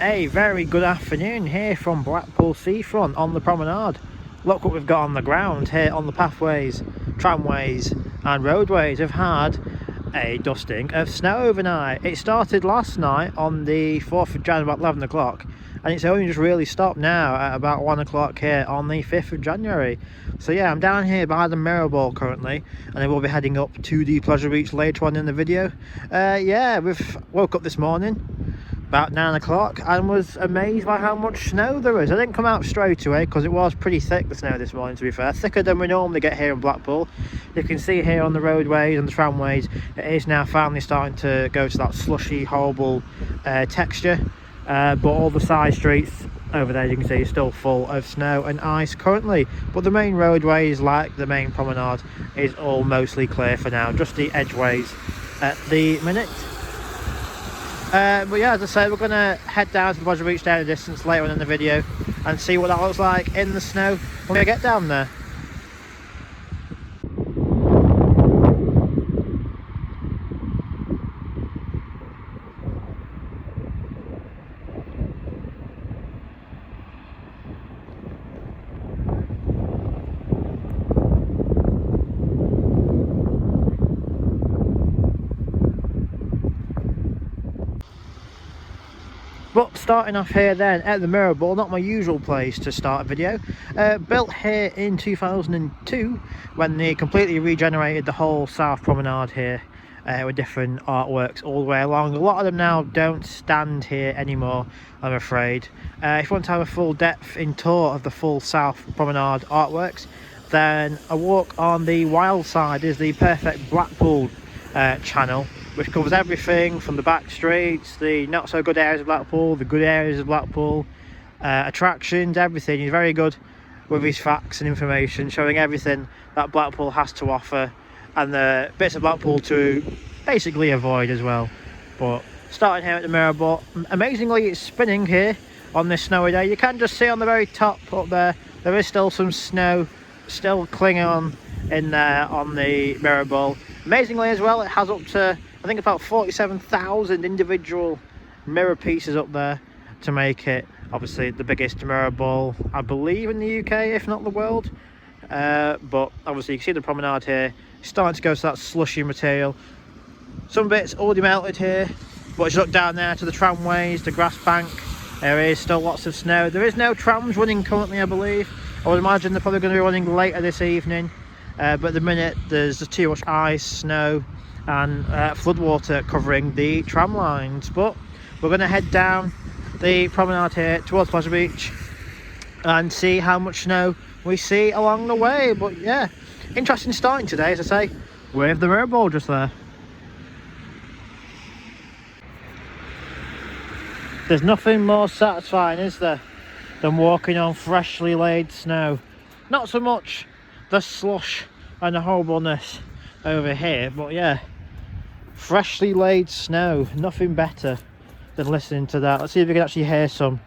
A very good afternoon here from Blackpool seafront on the promenade. Look what we've got on the ground here on the pathways, tramways and roadways. We've had a dusting of snow overnight. It started last night on the 4th of January about 11 o'clock and it's only just really stopped now at about 1 o'clock here on the 5th of January. So yeah, I'm down here by the Mirror Ball currently and I will be heading up to the Pleasure Beach later on in the video. Yeah, we've woke up this morning about 9 o'clock and was amazed by how much snow there is. I didn't come out straight away because it was pretty thick, the snow this morning, to be fair, thicker than we normally get here in Blackpool. You can see here on the roadways and the tramways it is now finally starting to go to that slushy, horrible texture, but all the side streets over there, you can see, is still full of snow and ice currently, but the main roadways like the main promenade is all mostly clear for now, just the edgeways at the minute. But yeah, as I say, we're going to head down to the Pleasure Beach down the distance later on in the video and see what that looks like in the snow when we get down there. But starting off here then at the Mirror Ball, not my usual place to start a video. Built here in 2002 when they completely regenerated the whole South Promenade here with different artworks all the way along. A lot of them now don't stand here anymore, I'm afraid. If you want to have a full depth in tour of the full South Promenade artworks, then a walk on the wild side is the perfect Blackpool channel, which covers everything from the back streets, the not so good areas of Blackpool, the good areas of Blackpool, attractions, everything. He's very good with his facts and information, showing everything that Blackpool has to offer and the bits of Blackpool to basically avoid as well. But starting here at the Mirror Ball, amazingly it's spinning here on this snowy day. You can just see on the very top up there, there is still some snow still clinging on in there on the Mirror Ball. Amazingly as well, it has up to, I think, about 47,000 individual mirror pieces up there to make it obviously the biggest mirror ball, I believe, in the UK, if not the world. But obviously you can see the promenade here starting to go to that slushy material. Some bits already melted here, but as you look down there to the tramways, the grass bank, there is still lots of snow. There is no trams running currently, I believe. I would imagine they're probably going to be running later this evening. But at the minute there's just too much ice, snow and floodwater covering the tram lines. But we're going to head down the promenade here towards Pleasure Beach and see how much snow we see along the way. But yeah, interesting starting today, as I say, with the Mirror Ball just there. There's nothing more satisfying, is there, than walking on freshly laid snow. Not so much the slush and the horribleness over here, but yeah, freshly laid snow, nothing better than listening to that. Let's see if we can actually hear some.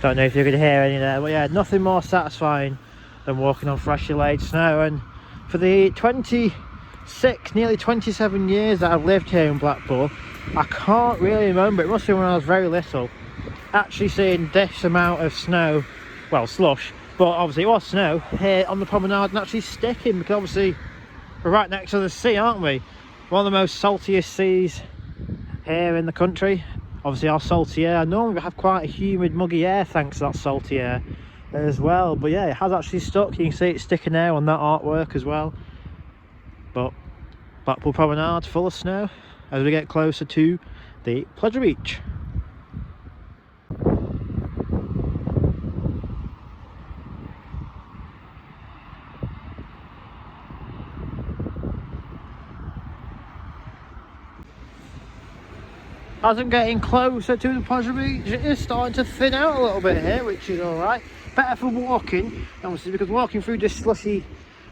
Don't know if you could hear any there, but yeah, nothing more satisfying than walking on freshly laid snow. And for the 26, nearly 27 years that I've lived here in Blackpool, I can't really remember, it must be when I was very little, actually seeing this amount of snow, well, slush, but obviously it was snow here on the promenade and actually sticking, because obviously we're right next to the sea, aren't we? One of the most saltiest seas here in the country. Obviously our salty air, normally we have quite a humid, muggy air thanks to that salty air as well, but yeah, it has actually stuck. You can see it sticking there on that artwork as well. But Blackpool Promenade full of snow as we get closer to the Pleasure Beach. As I'm getting closer to the Pleasure Beach, it is starting to thin out a little bit here, which is alright. Better for walking, obviously, because walking through this slushy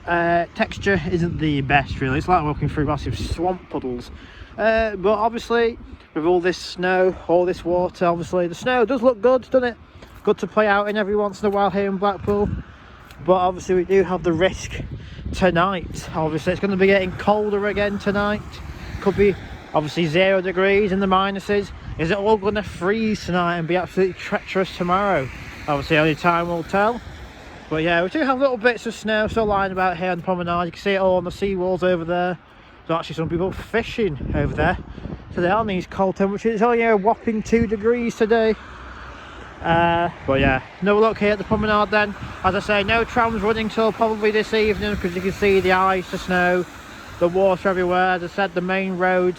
texture isn't the best, really. It's like walking through massive swamp puddles. But obviously, with all this snow, all this water, obviously, the snow does look good, doesn't it? Good to play out in every once in a while here in Blackpool. But obviously, we do have the risk tonight. Obviously, it's going to be getting colder again tonight. could be obviously 0 degrees in the minuses. Is it all going to freeze tonight and be absolutely treacherous tomorrow? Obviously only time will tell. But yeah, we do have little bits of snow still lying about here on the promenade. You can see it all on the seawalls over there. There's actually some people fishing over there today on these cold temperatures. It's only a whopping 2 degrees today. But yeah, no luck here at the promenade then. As I say, no trams running till probably this evening, because you can see the ice, the snow, the water everywhere. As I said, the main road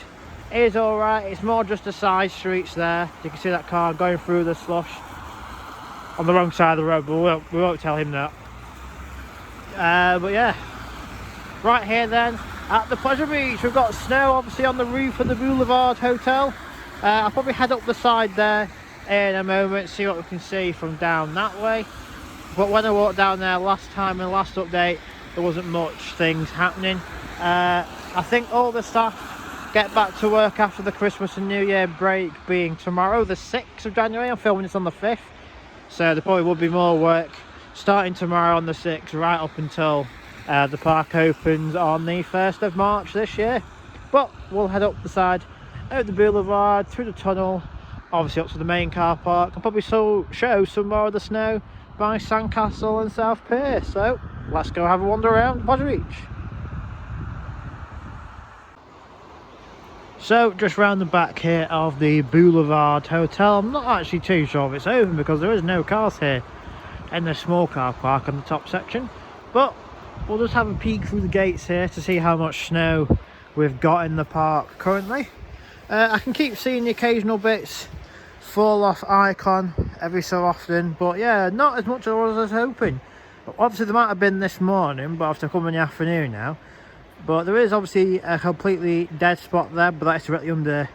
is alright. It's more just the side streets there. You can see that car going through the slush on the wrong side of the road, but we won't tell him that. But yeah, right here then at the Pleasure Beach, we've got snow obviously on the roof of the Boulevard Hotel. I'll probably head up the side there in a moment, see what we can see from down that way. But when I walked down there last time in the last update, there wasn't much things happening. I think all the staff get back to work after the Christmas and New Year break, being tomorrow the 6th of January. I'm filming this on the 5th, so there probably will be more work starting tomorrow on the 6th right up until the park opens on the 1st of March this year. But we'll head up the side out the boulevard, through the tunnel, obviously up to the main car park, and probably show some more of the snow by Sandcastle and South Pier. So let's go have a wander around Pleasure Beach. So just round the back here of the Boulevard Hotel, I'm not actually too sure if it's open because there is no cars here in the small car park on the top section, but we'll just have a peek through the gates here to see how much snow we've got in the park currently. I can keep seeing the occasional bits fall off icon every so often, but yeah, not as much as I was hoping. Obviously there might have been this morning, but I've come in the afternoon now. But there is obviously a completely dead spot there, but that's directly under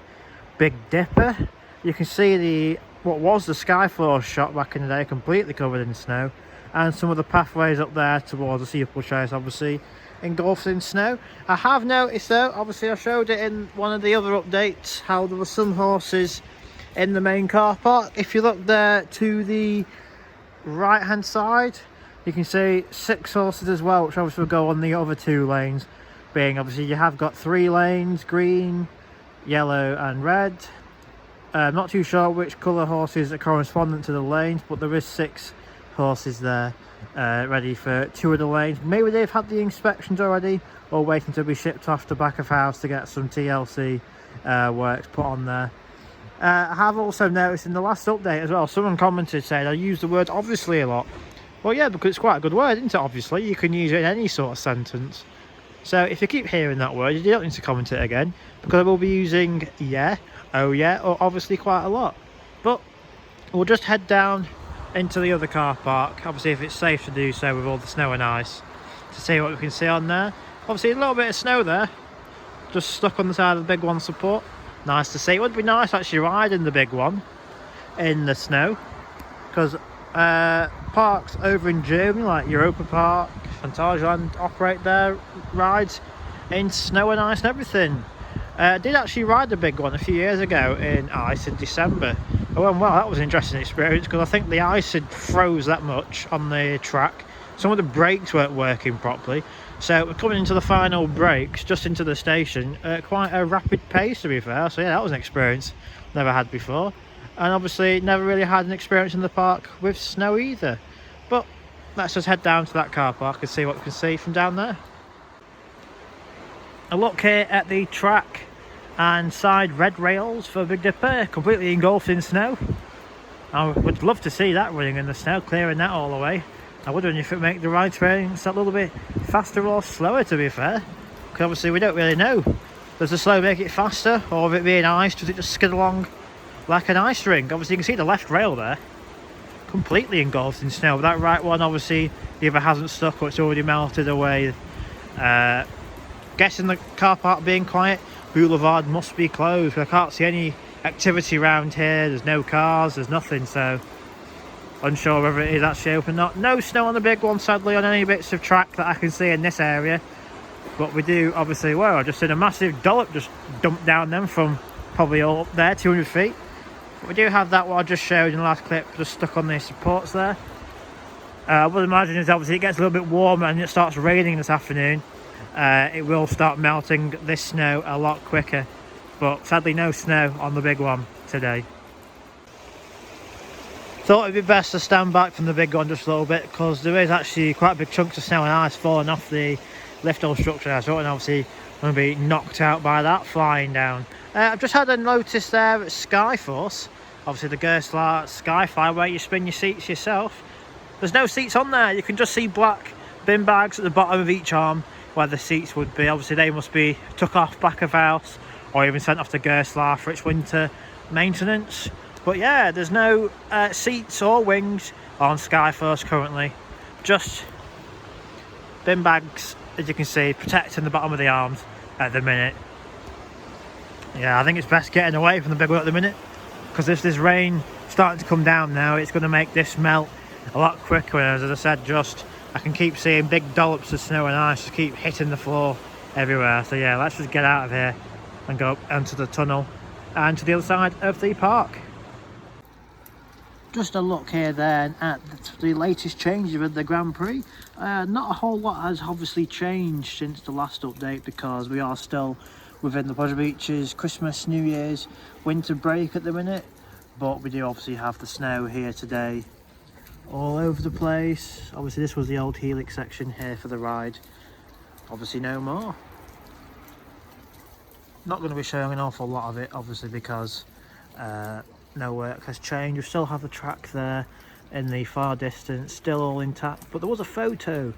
Big Dipper. You can see what was the Skyfall shot back in the day completely covered in snow, and some of the pathways up there towards the Steeple Chase obviously engulfed in snow. I have noticed though, obviously I showed it in one of the other updates, how there were some horses in the main car park. If you look there to the right hand side, you can see 6 horses as well, which obviously will go on the other 2 lanes, being obviously you have got 3 lanes, green, yellow and red. I'm not too sure which colour horses are correspondent to the lanes, but there is 6 horses there ready for 2 of the lanes. Maybe they've had the inspections already, or waiting to be shipped off the back of house to get some TLC works put on there. I have also noticed in the last update as well, someone commented saying I use the word obviously a lot. Well yeah, because it's quite a good word, isn't it? Obviously, you can use it in any sort of sentence. So if you keep hearing that word, you don't need to comment it again, because I will be using yeah, oh yeah, or obviously quite a lot. But we'll just head down into the other car park, obviously if it's safe to do so with all the snow and ice, to see what we can see on there. Obviously a little bit of snow there, just stuck on the side of the big one support. Nice to see. It would be nice actually riding the big one in the snow, because parks over in Germany like Europa Park, Phantasialand operate their rides in snow and ice and everything. I did actually ride the big one a few years ago in ice in December. Oh well, that was an interesting experience, because I think the ice had froze that much on the track. Some of the brakes weren't working properly, so we're coming into the final brakes just into the station at quite a rapid pace, to be fair. So yeah, that was an experience never had before, and obviously never really had an experience in the park with snow either. But let's just head down to that car park and see what we can see from down there. A look here at the track and side red rails for Big Dipper, completely engulfed in snow. I would love to see that running in the snow, clearing that all away. I wonder if it would make the ride experience a little bit faster or slower, to be fair, because obviously we don't really know. Does the slow make it faster, or if it being ice, does it just skid along like an ice rink? Obviously you can see the left rail there completely engulfed in snow, but that right one obviously either hasn't stuck or it's already melted away. Guessing the car park being quiet, Boulevard must be closed. I can't see any activity around here. There's no cars, there's nothing, so unsure whether it is actually open or not. No snow on the big one, sadly, on any bits of track that I can see in this area. But we do obviously, well, I've just seen a massive dollop just dumped down them from probably all up there, 200 feet. But we do have that what I just showed in the last clip, just stuck on the supports there. I would imagine is obviously it gets a little bit warmer and it starts raining this afternoon. it will start melting this snow a lot quicker. But sadly no snow on the big one today. Thought it'd be best to stand back from the big one just a little bit, because there is actually quite big chunks of snow and ice falling off the lift hill structure. So I'm obviously going to be knocked out by that flying down. I've just had a notice there at Skyforce, obviously the Gerstlauer Skyfly, where you spin your seats yourself. There's no seats on there. You can just see black bin bags at the bottom of each arm where the seats would be. Obviously they must be took off back of house or even sent off to Gerstlauer for its winter maintenance. But yeah, there's no seats or wings on Skyforce currently. Just bin bags, as you can see, protecting the bottom of the arms at the minute. Yeah, I think it's best getting away from the big one at the minute, because if there's rain starting to come down now, it's going to make this melt a lot quicker. And as I said, I can keep seeing big dollops of snow and ice just keep hitting the floor everywhere. So yeah, let's just get out of here and go into the tunnel and to the other side of the park. Just a look here then at the latest changes with the Grand Prix. Not a whole lot has obviously changed since the last update, because we are still within the Pleasure Beach's Christmas, New Year's, winter break at the minute. But we do obviously have the snow here today all over the place. Obviously this was the old Helix section here for the ride. Obviously no more. Not going to be showing an awful lot of it obviously, because no work has changed. We still have the track there in the far distance, still all intact. But there was a photo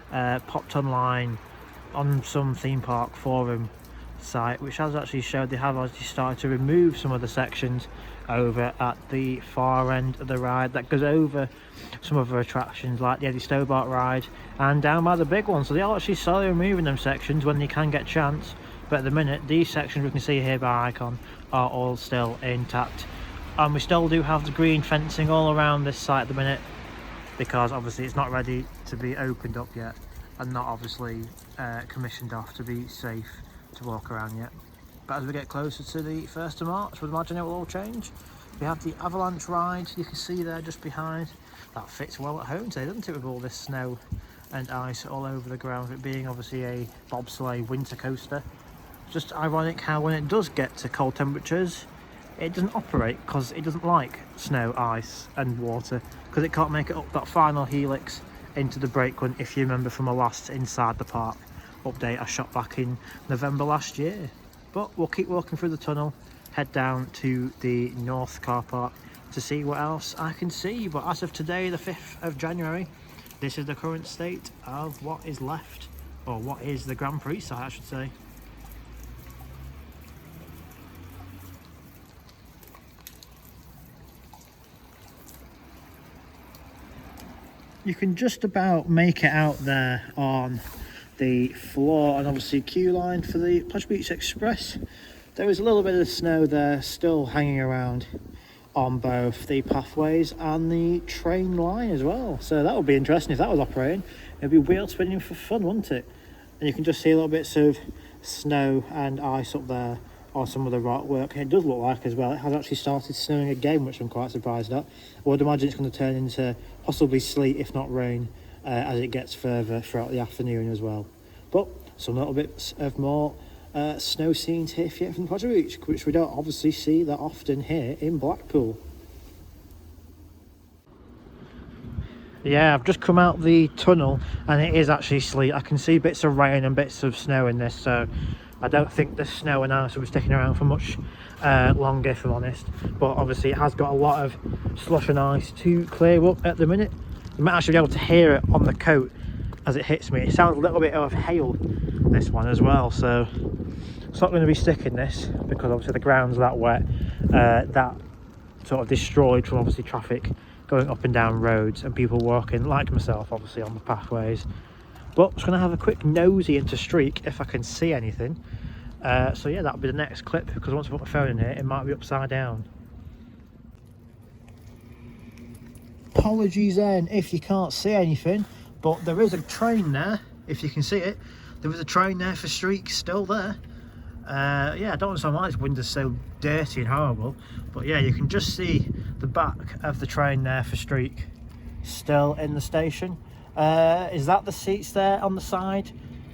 popped online on some theme park forum site, which has actually showed they have actually started to remove some of the sections over at the far end of the ride that goes over some other attractions like the Eddie Stobart ride and down by the big one. So they are actually slowly removing them sections when they can get a chance. But at the minute, these sections we can see here by icon are all still intact. And we still do have the green fencing all around this site at the minute, because obviously it's not ready to be opened up yet and not obviously commissioned off to be safe to walk around yet. But as we get closer to the 1st of March, we'd imagine it will all change. We have the avalanche ride, you can see there just behind. That fits well at home today, doesn't it, with all this snow and ice all over the ground, it being obviously a bobsleigh winter coaster. Just ironic how when it does get to cold temperatures, it doesn't operate, because it doesn't like snow, ice and water, because it can't make it up that final helix into the brake run, if you remember from a last Inside the Park update I shot back in November last year. But we'll keep walking through the tunnel, head down to the North car park to see what else I can see. But as of today, the 5th of January, this is the current state of what is left, or what is the Grand Prix site I should say. You can just about make it out there on the floor and obviously queue line for the Pleasure Beach Express. There is a little bit of snow there still hanging around on both the pathways and the train line as well. So that would be interesting if that was operating. It'd be wheel spinning for fun, wouldn't it? And you can just see little bits of snow and ice up there on some of the rock work. And it does look like as well it has actually started snowing again, which I'm quite surprised at. I would imagine it's going to turn into possibly sleet if not rain as it gets further throughout the afternoon as well. But some little bits of more snow scenes here for you from Pleasure Beach, which we don't obviously see that often here in Blackpool. Yeah, I've just come out the tunnel and it is actually sleet. I can see bits of rain and bits of snow in this, so I don't think the snow and ice will be sticking around for much longer, if I'm honest. But obviously it has got a lot of slush and ice to clear up at the minute. You might actually be able to hear it on the coat as it hits me. It sounds a little bit of hail, this one as well, so it's not going to be sticking this, because obviously the ground's that wet, that sort of destroyed from obviously traffic going up and down roads and people walking like myself obviously on the pathways. But I'm just going to have a quick nosy into Streak if I can see anything. So yeah, that'll be the next clip, because once I put my phone in here it might be upside down. Apologies then if you can't see anything, but there is a train there, if you can see it. There was a train there for Streak still there. Yeah, I don't understand why this window's so dirty and horrible, but yeah, you can just see the back of the train there for Streak still in the station. Is that the seats there on the side?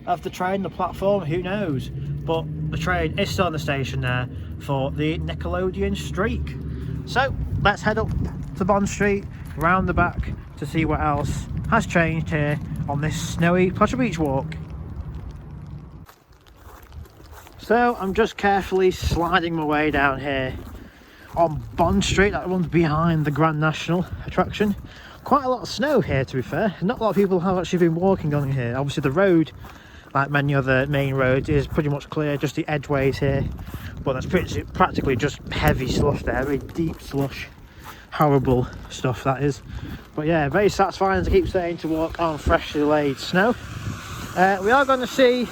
of the train, the platform, who knows? But the train is still on the station there for the Nickelodeon streak. So let's head up to Bond Street, round the back, to see what else has changed here on this snowy Pleasure Beach walk. So I'm just carefully sliding my way down here on Bond Street, that one's behind the Grand National attraction. Quite a lot of snow here, to be fair. Not a lot of people have actually been walking on here. Obviously the road, like many other main roads, is pretty much clear, just the edgeways here. But that's practically just heavy slush there, very deep slush. Horrible stuff that is. But yeah, very satisfying, as I keep saying, to walk on freshly laid snow. We are going to see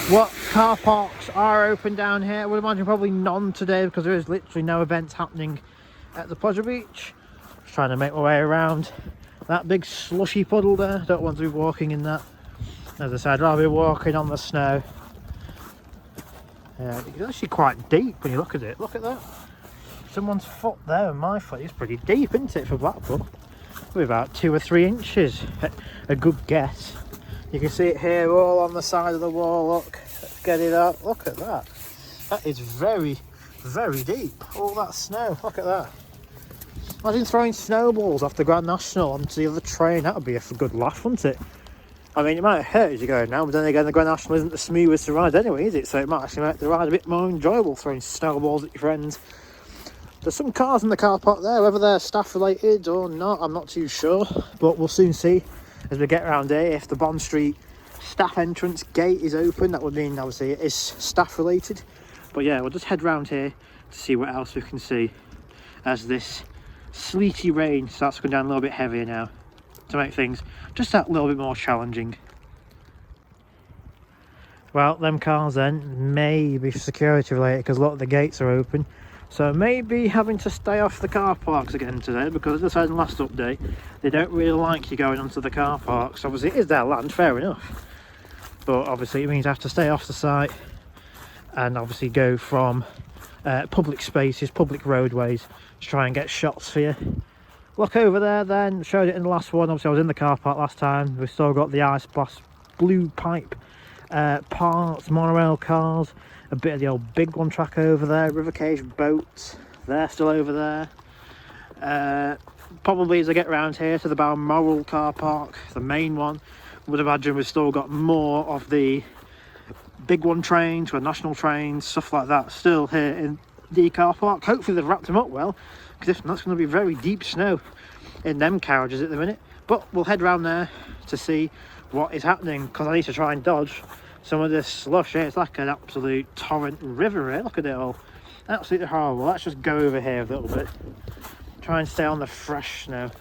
what car parks are open down here. I would imagine probably none today, because there is literally no events happening at the Pleasure Beach. Just trying to make my way around that big slushy puddle there. Don't want to be walking in that. As I said, I'd rather be walking on the snow. It's actually quite deep when you look at it. Look at that. Someone's foot there, and my foot is pretty deep, isn't it, for Blackpool? Probably about 2 or 3 inches, a good guess. You can see it here all on the side of the wall. Look, let's get it up. Look at that. That is very, very deep. All that snow. Look at that. Imagine throwing snowballs off the Grand National onto the other train. That would be a good laugh, wouldn't it? I mean, it might hurt as you go now, but then again, the Grand National isn't the smoothest to ride anyway, is it? So it might actually make the ride a bit more enjoyable, throwing snowballs at your friends. There's some cars in the car park there, whether they're staff related or not, I'm not too sure. But we'll soon see as we get around here. If the Bond Street staff entrance gate is open, that would mean obviously it is staff related. But yeah, we'll just head round here to see what else we can see as this sleety rain starts to go down a little bit heavier now, to make things just that little bit more challenging. Well, them cars then may be security related, because a lot of the gates are open. So maybe having to stay off the car parks again today, because as I said in the last update, they don't really like you going onto the car parks. Obviously it is their land, fair enough, but obviously it means I have to stay off the site and obviously go from public spaces, public roadways, to try and get shots for you. Look over there then, showed it in the last one. Obviously I was in the car park last time. We've still got the ice blast blue pipe parts, monorail cars, a bit of the old big one track over there, river cage boats, they're still over there. Probably as I get around here to the Balmoral car park, the main one, would imagine we've still got more of the big one trains, national trains, stuff like that still here in the car park. Hopefully they've wrapped them up well, because if not, it's going to be very deep snow in them carriages at the minute. But we'll head round there to see what is happening, because I need to try and dodge some of this slush here. It's like an absolute torrent river here. Look at it all. Absolutely horrible. Let's just go over here a little bit. Try and stay on the fresh snow.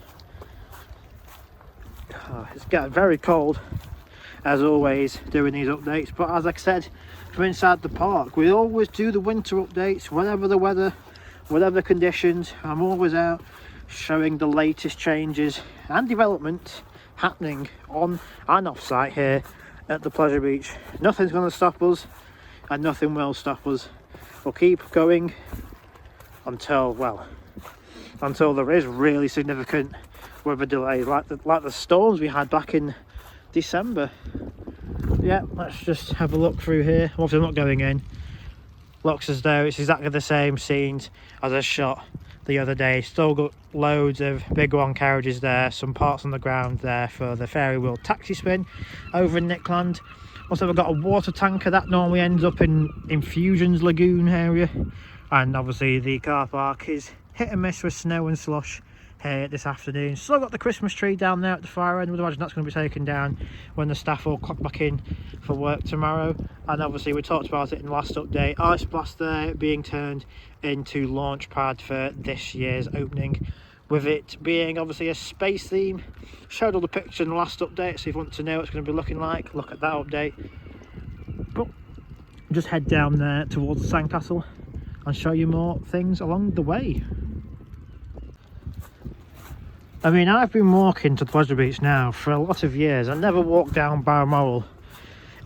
Oh, it's getting very cold, as always, doing these updates. But as I said, from inside the park, we always do the winter updates, whatever the weather, whatever the conditions. I'm always out showing the latest changes and developments happening on and off site here at the Pleasure Beach. Nothing's going to stop us, and nothing will stop us. We'll keep going until there is really significant weather delays, like the storms we had back in December. Yeah, let's just have a look through here. Obviously I'm not going in. Looks as though it's exactly the same scenes as I shot the other day. Still got loads of big one carriages there, some parts on the ground there for the Fairy Wheel taxi spin over in Nickland. Also we've got a water tanker that normally ends up in Infusions Lagoon area, and obviously the car park is hit and miss with snow and slush here this afternoon. Still got the Christmas tree down there at the far end. I would imagine that's going to be taken down when the staff all clock back in for work tomorrow. And obviously we talked about it in the last update, Ice Blast there being turned into launch pad for this year's opening, with it being obviously a space theme. Showed all the pictures in the last update, so if you want to know what it's going to be looking like, look at that update. But just head down there towards the Sandcastle and show you more things along the way. I mean, I've been walking to Pleasure Beach now for a lot of years. I never walked down Balmoral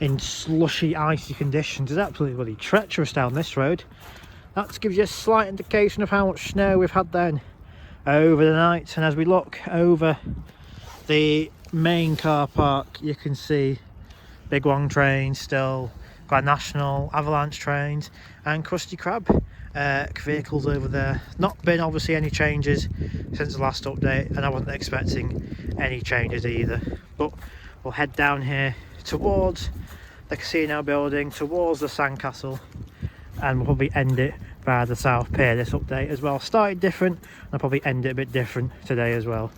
in slushy, icy conditions. It's absolutely bloody treacherous down this road. That gives you a slight indication of how much snow we've had then over the night. And as we look over the main car park, you can see Big Long trains still, Grand National, Avalanche trains, and Krusty Krab vehicles over there. Not been obviously any changes since the last update, and I wasn't expecting any changes either. But we'll head down here towards the casino building, towards the Sandcastle, and we'll probably end it by the South Pier this update as well. Started different, and I'll probably end it a bit different today as well.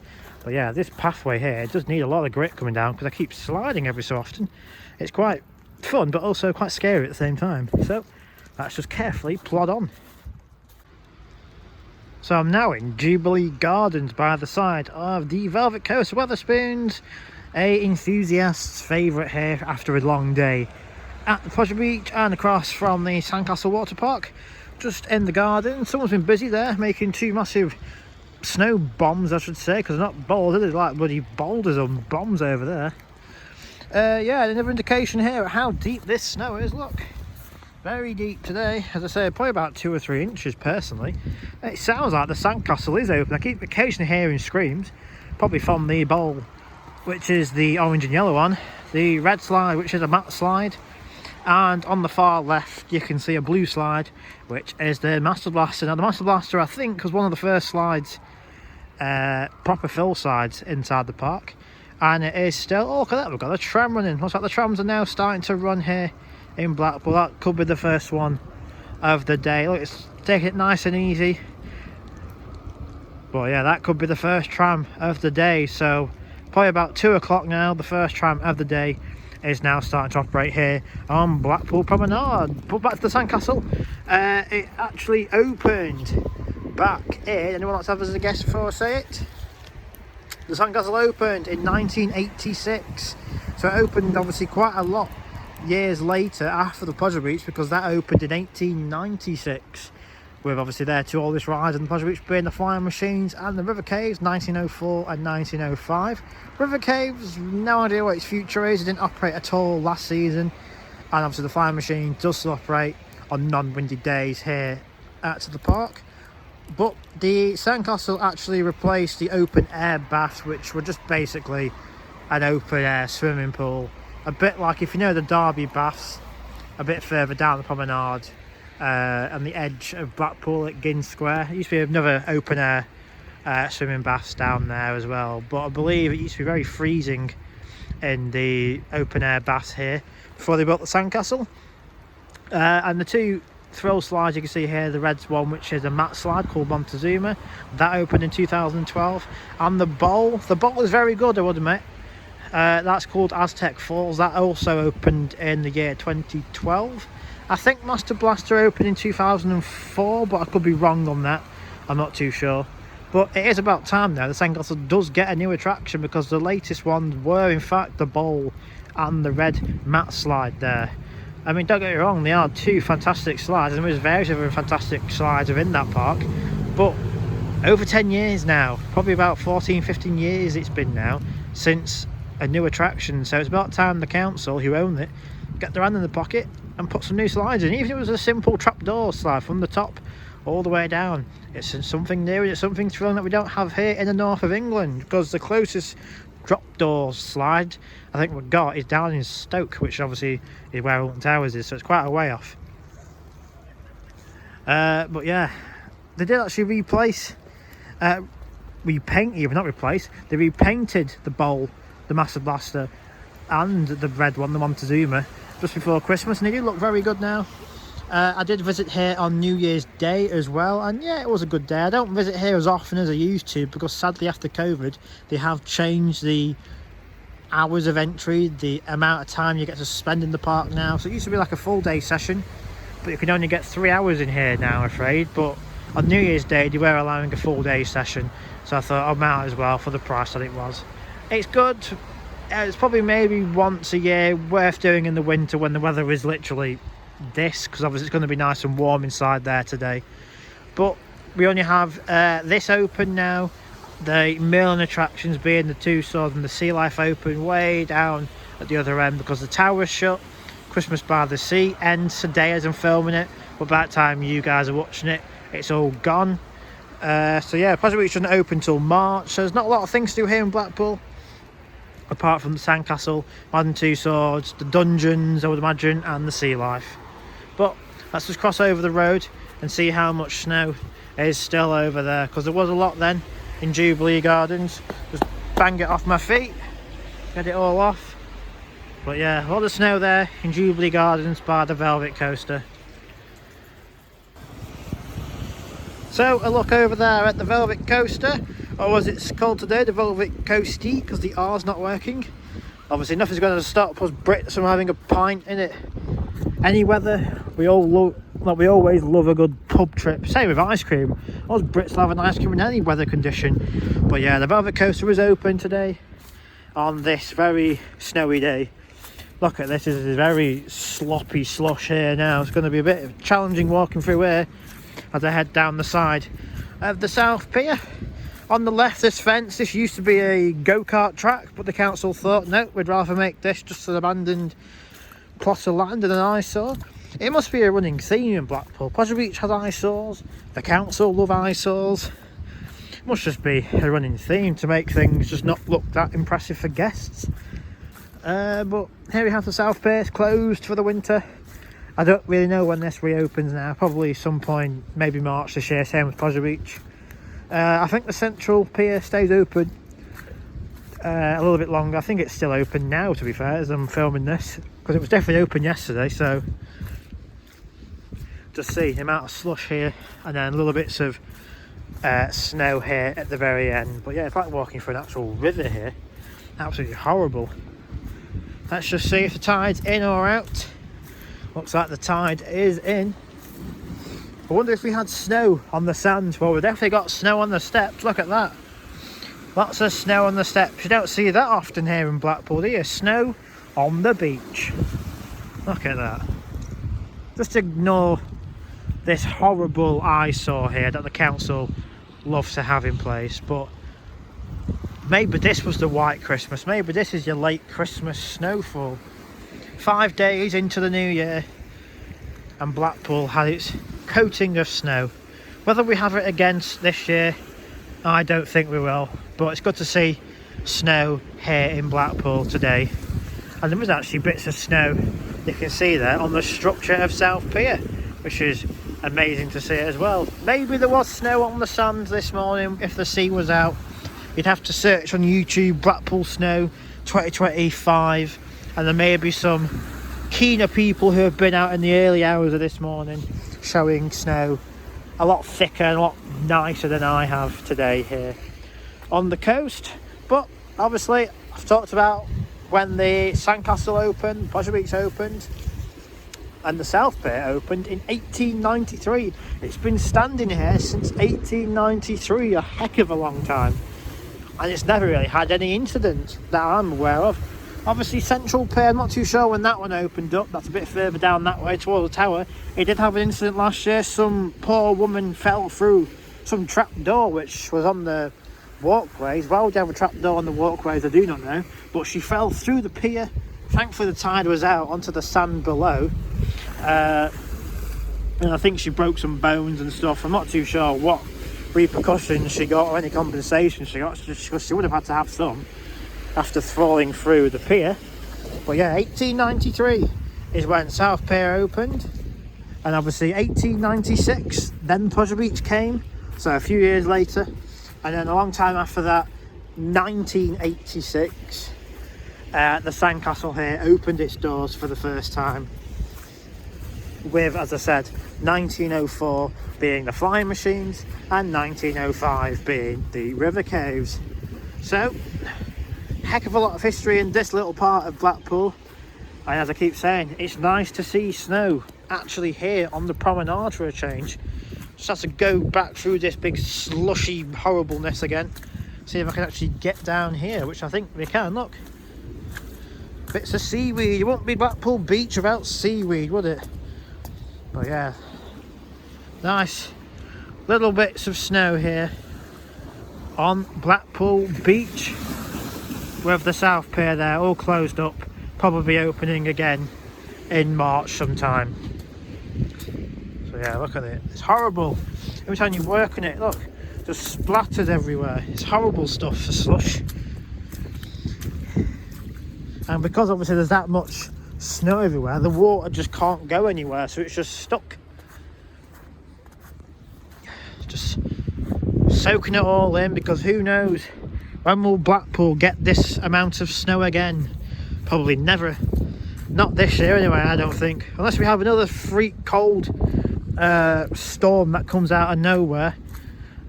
But yeah, this pathway here, it does need a lot of grip coming down because I keep sliding every so often. It's quite fun, but also quite scary at the same time. So let's just carefully plod on. So I'm now in Jubilee Gardens by the side of the Velvet Coast Wetherspoons, a enthusiast's favourite here after a long day at the Pleasure Beach and across from the Sandcastle Waterpark. Just in the garden, someone's been busy there making two massive snow bombs, I should say, because they're not boulders, they're like bloody boulders and bombs over there. Yeah, another indication here of how deep this snow is. Look, very deep today. As I say, probably about 2 or 3 inches personally. It sounds like the Sandcastle is open. I keep occasionally hearing screams, probably from the bowl, which is the orange and yellow one, the red slide, which is a matte slide, and on the far left you can see a blue slide, which is the Master Blaster. Now the Master Blaster, I think, was one of the first slides, proper fill slides inside the park, and it is still, oh look at that, we've got a tram running. Looks like the trams are now starting to run here in Blackpool. That could be the first one of the day. Look, it's taking it nice and easy, but yeah, that could be the first tram of the day. So probably about 2 o'clock now, the first tram of the day is now starting to operate here on Blackpool Promenade. But back to the Sandcastle, it actually opened back in, anyone like to have as a guess before I say it? The Sandcastle opened in 1986, so it opened obviously quite a lot years later after the Pleasure Beach, because that opened in 1896, with obviously there to all this rides and the Pleasure Beach being the Flying Machines and the River Caves, 1904 and 1905. River Caves, no idea what its future is. It didn't operate at all last season, and obviously the Flying Machine does still operate on non-windy days here at the park. But the Sandcastle actually replaced the open air baths, which were just basically an open air swimming pool, a bit like, if you know, the Derby baths a bit further down the promenade on the edge of Blackpool at Ginn Square. There used to be another open air swimming baths down there as well, but I believe it used to be very freezing in the open air baths here before they built the Sandcastle. And the two thrill slides you can see here, the red one, which is a matte slide called Montezuma, that opened in 2012, and the bowl is very good, I would admit. That's called Aztec Falls. That also opened in the year 2012. I think Master Blaster opened in 2004, but I could be wrong on that, I'm not too sure. But it is about time now the Sandcastle does get a new attraction, because the latest ones were in fact the bowl and the red matte slide there. I mean, don't get me wrong, they are two fantastic slides, and there's various other fantastic slides within that park, but over 10 years now, probably about 14-15 years it's been now since a new attraction, so it's about time the council who own it get their hand in the pocket and put some new slides in. Even if it was a simple trapdoor slide from the top all the way down, it's something new, it's something thrilling that we don't have here in the north of England, because the closest drop door slide I think we've got is down in Stoke, which obviously is where Alton Towers is, so it's quite a way off. But yeah, they did actually replace, they repainted the bowl, the Master Blaster, and the red one, the Montezuma, just before Christmas, and they do look very good now. I did visit here on New Year's Day as well, and yeah, it was a good day. I don't visit here as often as I used to, because sadly after COVID they have changed the hours of entry, the amount of time you get to spend in the park now. So it used to be like a full day session, but you can only get 3 hours in here now, I'm afraid. But on New Year's Day they were allowing a full day session, so I thought I might as well for the price that it was. It's good. It's probably maybe once a year, worth doing in the winter when the weather is literally this, because obviously it's going to be nice and warm inside there today. But we only have this open now, the Merlin attractions being the two swords, and the Sea Life open way down at the other end, because the tower's shut. Christmas by the Sea ends today as I'm filming it, but by the time you guys are watching it, it's all gone. So yeah, Pleasure Beach doesn't open till March, so there's not a lot of things to do here in Blackpool. apart from the Sandcastle, Madden Two Swords, the dungeons, I would imagine, and the sea life. But let's just cross over the road and see how much snow is still over there, because there was a lot then in Jubilee Gardens. Just bang it off my feet, get it all off. But yeah, a lot of snow there in Jubilee Gardens by the Velvet Coaster. So a look over there at the Velvet Coaster, or as it's called today, the Velvet Coastie, because the R's not working. Obviously nothing's going to stop us Brits from having a pint in it. Any weather, we always love a good pub trip. Same with ice cream. Us Brits love an ice cream in any weather condition. But yeah, the Velvet Coaster is open today on this very snowy day. Look at this, this is very sloppy slush here now. It's going to be a bit challenging walking through here as I head down the side of the South Pier. On the left, this fence, this used to be a go-kart track, but the council thought, no, we'd rather make this just an abandoned plot of land and an eyesore. It must be a running theme in Blackpool. Pleasure Beach has eyesores, the council love eyesores. It must just be a running theme to make things just not look that impressive for guests. But here we have the South Pier, it's closed for the winter. I don't really know when this reopens now, probably some point, maybe March this year, same with Pleasure Beach. I think the Central Pier stays open a little bit longer. I think it's still open now, to be fair, as I'm filming this, because it was definitely open yesterday. So just see the amount of slush here, and then little bits of snow here at the very end. But yeah, it's like walking through an actual river here. Absolutely horrible. Let's just see if the tide's in or out. Looks like the tide is in. I wonder if we had snow on the sand. Well, we definitely got snow on the steps. Look at that. Lots of snow on the steps. You don't see that often here in Blackpool, do you? Snow on the beach. Look at that. Just ignore this horrible eyesore here that the council loves to have in place. But maybe this was the white Christmas. Maybe this is your late Christmas snowfall. 5 days into the new year, and Blackpool had its coating of snow. Whether we have it again this year, I don't think we will, but it's good to see snow here in Blackpool today. And there was actually bits of snow you can see there on the structure of South Pier, which is amazing to see as well. Maybe there was snow on the sands this morning if the sea was out. You'd have to search on YouTube Blackpool Snow 2025, and there may be some keener people who have been out in the early hours of this morning showing snow a lot thicker and a lot nicer than I have today here on the coast. But obviously I've talked about when the Sandcastle opened, Pleasure Beach opened, and the South Pier opened in 1893. It's been standing here since 1893, a heck of a long time, and it's never really had any incident that I'm aware of. Obviously Central Pier, I'm not too sure when that one opened up. That's a bit further down that way towards the tower. It did have an incident last year. Some poor woman fell through some trap door which was on the walkways. Why would you have a trap door on the walkways? I do not know. But she fell through the pier. Thankfully the tide was out onto the sand below. And I think she broke some bones and stuff. I'm not too sure what repercussions she got or any compensation she got. She would have had to have some after falling through the pier. But yeah, 1893 is when South Pier opened, and obviously 1896 then Pleasure Beach came, so a few years later, and then a long time after that, 1986, the Sandcastle here opened its doors for the first time, with, as I said, 1904 being the flying machines and 1905 being the river caves. So heck of a lot of history in this little part of Blackpool, and as I keep saying, it's nice to see snow actually here on the promenade for a change. Just have to go back through this big slushy horribleness again, see if I can actually get down here, which I think we can. Look, bits of seaweed. It wouldn't be Blackpool Beach without seaweed, would it? But yeah, nice little bits of snow here on Blackpool Beach, with the South Pier there all closed up, probably opening again in March sometime. So yeah, look at it, it's horrible. Every time you work on it, look, just splatters everywhere. It's horrible stuff for slush. And because obviously there's that much snow everywhere, the water just can't go anywhere, so it's just stuck. Just soaking it all in, because who knows when will Blackpool get this amount of snow again? Probably never. Not this year anyway, I don't think. Unless we have another freak cold storm that comes out of nowhere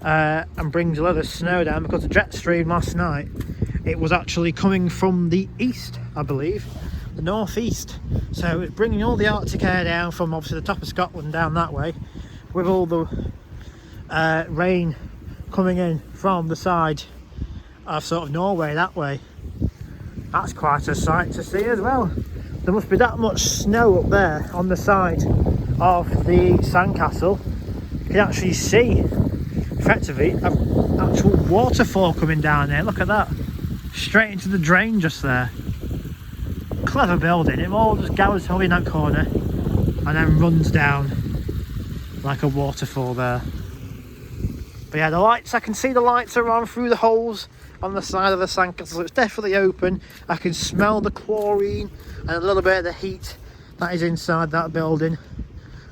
and brings a lot of snow down, because the jet stream last night, it was actually coming from the east, I believe, the northeast. So it's bringing all the Arctic air down from obviously the top of Scotland down that way, with all the rain coming in from the side of sort of Norway that way. That's quite a sight to see as well. There must be that much snow up there on the side of the sandcastle. You can actually see effectively an actual waterfall coming down there. Look at that, straight into the drain just there. Clever building. It all just gathers over in that corner and then runs down like a waterfall there. But yeah, the lights, I can see the lights are on through the holes on the side of the sandcastle. It's definitely open. I can smell the chlorine and a little bit of the heat that is inside that building.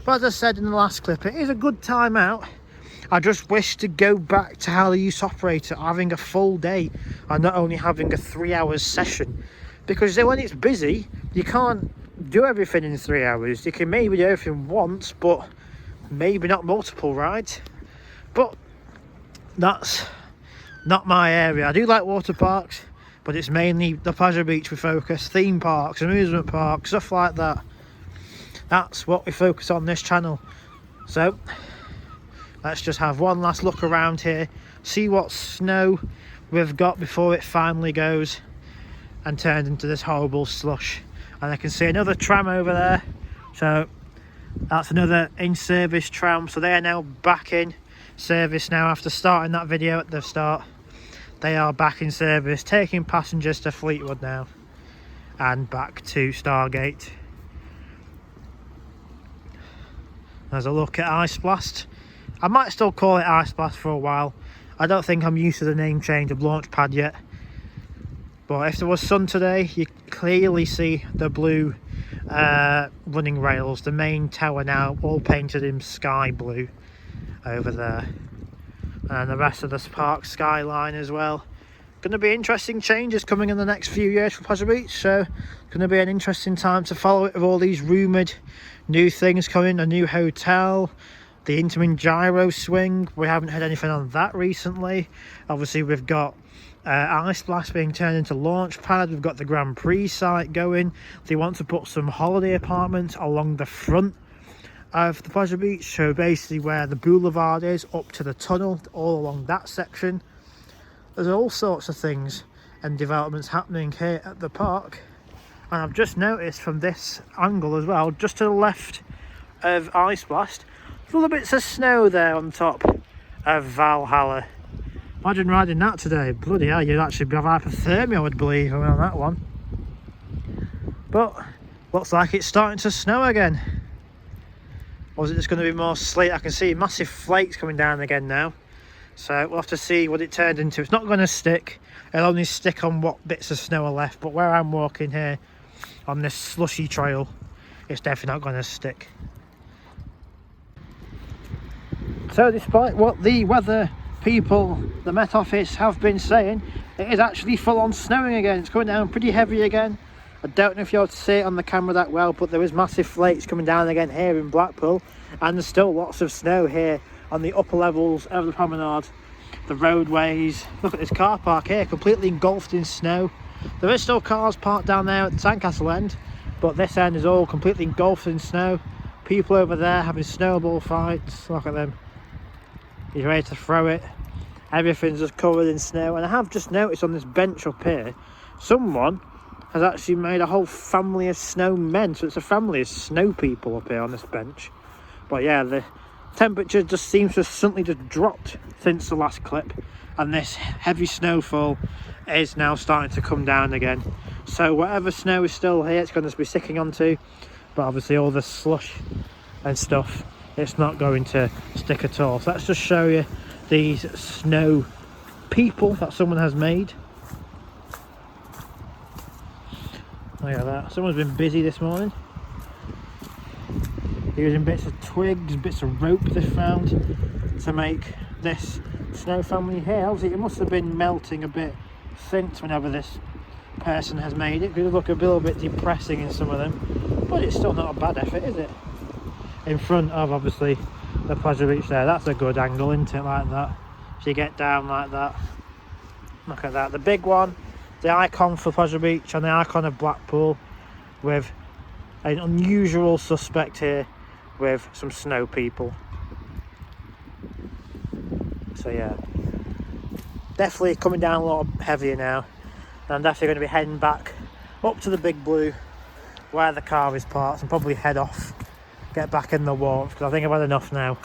But as I said in the last clip, it is a good time out. I just wish to go back to how they used to operate it, having a full day and not only having a 3 hours session. Because when it's busy, you can't do everything in 3 hours. You can maybe do everything once, but maybe not multiple rides. But that's not my area. I do like water parks, but it's mainly the pleasure beach we focus. Theme parks, amusement parks, stuff like that. That's what we focus on this channel. So let's just have one last look around here, see what snow we've got before it finally goes and turns into this horrible slush. And I can see another tram over there, so that's another in-service tram. So they are now back in service now after starting that video at the start. They are back in service, taking passengers to Fleetwood now and back to Stargate. There's a look at Ice Blast. I might still call it Ice Blast for a while. I don't think I'm used to the name change of Launchpad yet. But if there was sun today, you clearly see the blue running rails. The main tower now all painted in sky blue over there. And the rest of the park skyline as well. Going to be interesting changes coming in the next few years for Pleasure Beach, so going to be an interesting time to follow it with all these rumoured new things coming. A new hotel, the interim gyro swing, we haven't had anything on that recently. Obviously we've got Ice Blast being turned into Launchpad. We've got the Grand Prix site going. They want to put some holiday apartments along the front of the Pleasure Beach, so basically where the boulevard is up to the tunnel, all along that section. There's all sorts of things and developments happening here at the park. And I've just noticed from this angle as well, just to the left of Ice Blast, little bits of snow there on top of Valhalla. Imagine riding that today. Bloody hell, you'd actually have hypothermia, I would believe, on that one. But looks like it's starting to snow again. Or is it just going to be more sleet? I can see massive flakes coming down again now. So we'll have to see what it turned into. It's not going to stick. It'll only stick on what bits of snow are left. But where I'm walking here on this slushy trail, it's definitely not going to stick. So despite what the weather people, the Met Office, have been saying, it is actually full on snowing again. It's coming down pretty heavy again. I don't know if you're able to see it on the camera that well, but there is massive flakes coming down again here in Blackpool, and there's still lots of snow here on the upper levels of the promenade, the roadways. Look at this car park here, completely engulfed in snow. There is still cars parked down there at the Sandcastle end, but this end is all completely engulfed in snow. People over there having snowball fights. Look at them. He's ready to throw it. Everything's just covered in snow. And I have just noticed on this bench up here, someone has actually made a whole family of snowmen. So it's a family of snow people up here on this bench. But yeah, the temperature just seems to have suddenly just dropped since the last clip. And this heavy snowfall is now starting to come down again. So whatever snow is still here, it's going to be sticking onto. But obviously all the slush and stuff, it's not going to stick at all. So let's just show you these snow people that someone has made. Look at that. Someone's been busy this morning. Using bits of twigs, bits of rope they found to make this snow family here. Obviously it must have been melting a bit since whenever this person has made it, because it look a little bit depressing in some of them, but it's still not a bad effort, is it? In front of obviously the Pleasure Beach there. That's a good angle, isn't it, like that? So you get down like that. Look at that, the big one, the icon for Pleasure Beach and the icon of Blackpool, with an unusual suspect here with some snow people. So yeah, definitely coming down a lot heavier now. And I'm definitely going to be heading back up to the Big Blue where the car is parked and probably head off, get back in the warmth, because I think I've had enough now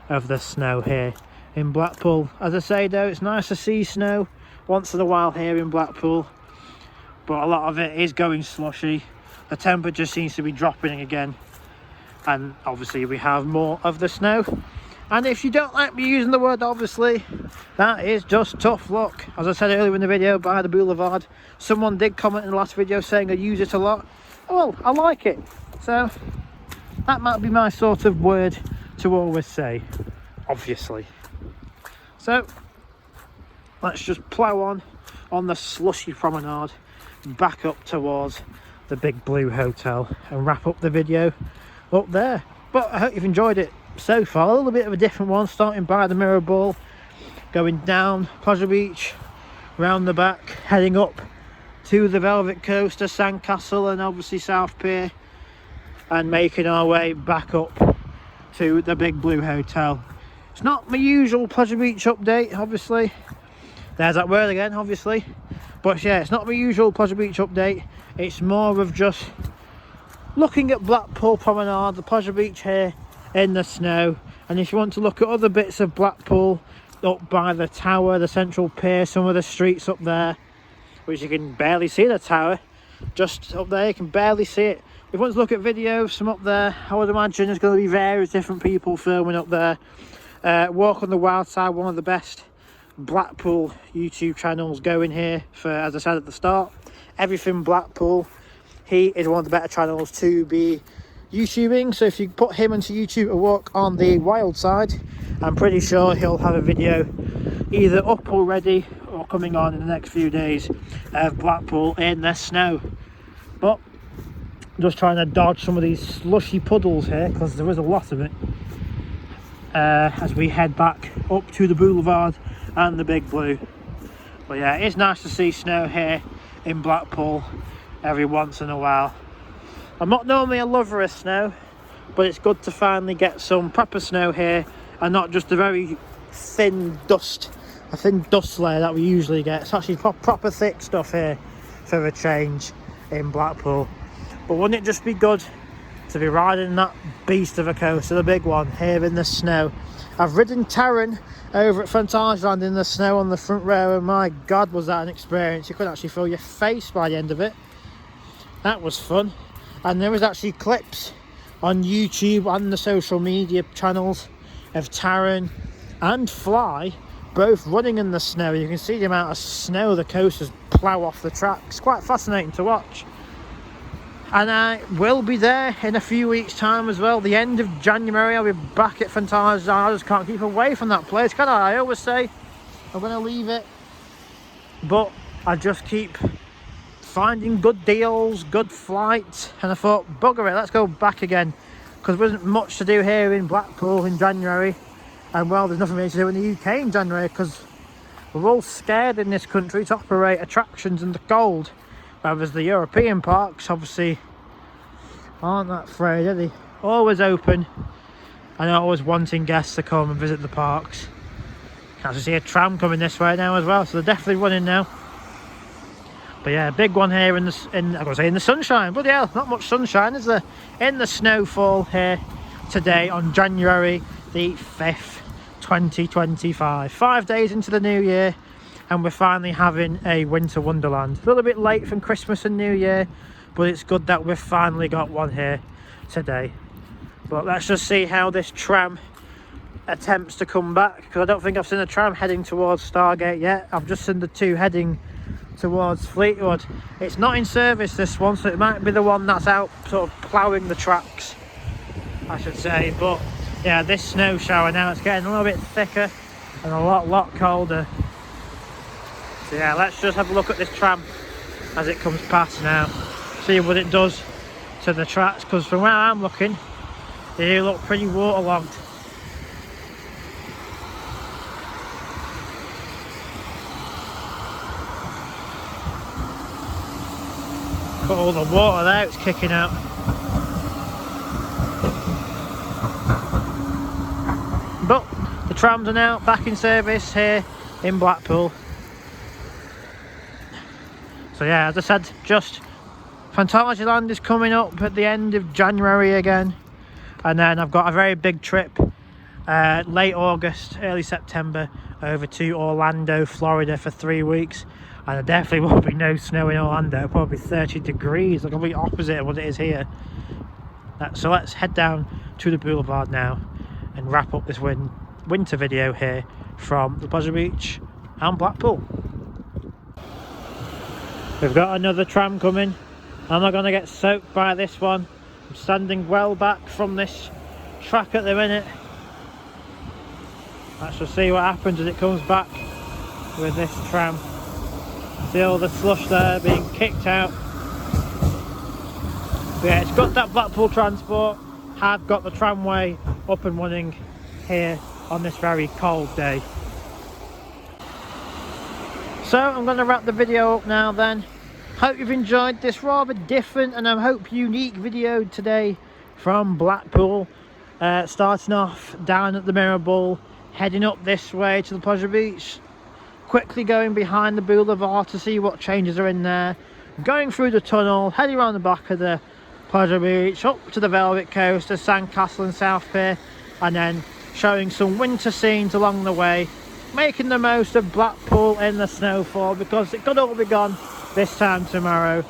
of the snow here in Blackpool. As I say though, it's nice to see snow once in a while here in Blackpool, but a lot of it is going slushy. The temperature seems to be dropping again, and obviously we have more of the snow. And if you don't like me using the word obviously, that is just tough luck. As I said earlier in the video, by the boulevard, someone did comment in the last video saying I use it a lot. Well, I like it, so that might be my sort of word to always say, obviously. So let's just plough on the slushy promenade back up towards the Big Blue Hotel and wrap up the video up there. But I hope you've enjoyed it so far. A little bit of a different one, starting by the Mirror Ball, going down Pleasure Beach, round the back, heading up to the Velvet Coast, to Sandcastle and obviously South Pier, and making our way back up to the Big Blue Hotel. It's not my usual Pleasure Beach update, obviously. There's that word again, obviously. But yeah, it's not my usual Pleasure Beach update. It's more of just looking at Blackpool Promenade, the Pleasure Beach here in the snow. And if you want to look at other bits of Blackpool, up by the tower, the central pier, some of the streets up there, which you can barely see the tower, just up there you can barely see it. If you want to look at videos from up there, I would imagine there's going to be various different people filming up there. Walk on the Wild Side, one of the best Blackpool YouTube channels going here, for, as I said at the start, everything Blackpool. He is one of the better channels to be YouTubing, so if you put him into YouTube, A Walk on the Wild Side, I'm pretty sure he'll have a video either up already or coming on in the next few days of Blackpool in the snow. But I'm just trying to dodge some of these slushy puddles here, because there is a lot of it, as we head back up to the boulevard and the Big Blue. But yeah, it's nice to see snow here in Blackpool every once in a while. I'm not normally a lover of snow, but it's good to finally get some proper snow here and not just a very thin dust layer that we usually get. It's actually proper thick stuff here for a change in Blackpool. But wouldn't it just be good to be riding that beast of a coaster, the big one, here in the snow? I've ridden Taron over at Fantasyland in the snow on the front row, and my god, was that an experience. You could actually feel your face by the end of it. That was fun. And there was actually clips on YouTube and the social media channels of Taron and Fly both running in the snow. You can see the amount of snow the coasters plough off the track. It's quite fascinating to watch. And I will be there in a few weeks' time as well. The end of January, I'll be back at Fantasyland. I just can't keep away from that place, can I? I always say I'm going to leave it, but I just keep finding good deals, good flights, and I thought, bugger it, let's go back again, because there isn't much to do here in Blackpool in January. And well, there's nothing really to do in the UK in January, because we're all scared in this country to operate attractions in the cold. Whereas the European parks obviously aren't that afraid, are they? Always open and always wanting guests to come and visit the parks. Can actually see a tram coming this way now as well, so they're definitely running now. But yeah, big one here in the sunshine. Bloody hell, not much sunshine, is there? In the snowfall here today on January the 5th, 2025. 5 days into the new year, and we're finally having a winter wonderland. A little bit late from Christmas and New Year, but it's good that we've finally got one here today. But let's just see how this tram attempts to come back, because I don't think I've seen a tram heading towards Stargate yet. I've just seen the two heading towards Fleetwood. It's not in service, this one, so it might be the one that's out sort of ploughing the tracks, I should say. But yeah, this snow shower now, it's getting a little bit thicker and a lot colder. So yeah, let's just have a look at this tram as it comes past now, see what it does to the tracks, because from where I'm looking, they look pretty waterlogged. Got all the water there, it's kicking out. But the trams are now back in service here in Blackpool. So yeah, as I said, just Fantasyland is coming up at the end of January again, and then I've got a very big trip late August, early September over to Orlando, Florida for 3 weeks, and there definitely will be no snow in Orlando, probably 30 degrees, like a complete opposite of what it is here. So let's head down to the boulevard now and wrap up this winter video here from the Pleasure Beach and Blackpool. We've got another tram coming. I'm not going to get soaked by this one. I'm standing well back from this track at the minute. Let's just see what happens as it comes back with this tram. See all the slush there being kicked out. But yeah, it's got that Blackpool transport. Have got the tramway up and running here on this very cold day. So I'm going to wrap the video up now then. Hope you've enjoyed this rather different and I hope unique video today from Blackpool. Starting off down at the Mirror Bowl, heading up this way to the Pleasure Beach, quickly going behind the boulevard to see what changes are in there, going through the tunnel, heading around the back of the Pleasure Beach, up to the Velvet Coast, to Sandcastle and South Pier, and then showing some winter scenes along the way, making the most of Blackpool in the snowfall, because it could all be gone this time tomorrow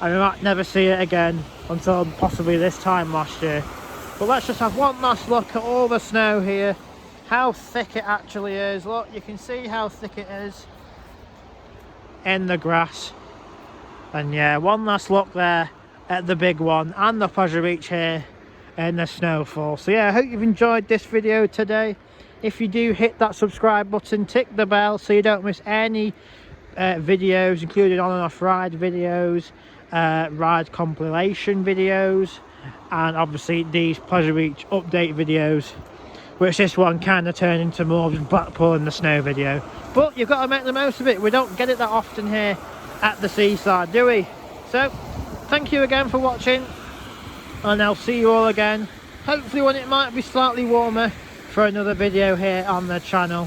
and we might never see it again until possibly this time last year. But let's just have one last look at all the snow here, how thick it actually is. Look, you can see how thick it is in the grass. And yeah, one last look there at the big one and the Pleasure Beach here in the snowfall. So yeah, I hope you've enjoyed this video today. If you do, hit that subscribe button, tick the bell so you don't miss any videos, including on and off ride videos, ride compilation videos, and obviously these Pleasure Beach update videos, which this one kind of turned into more of Blackpool in the snow video. But you've got to make the most of it. We don't get it that often here at the seaside, do we? So thank you again for watching, and I'll see you all again, hopefully when it might be slightly warmer, for another video here on the channel.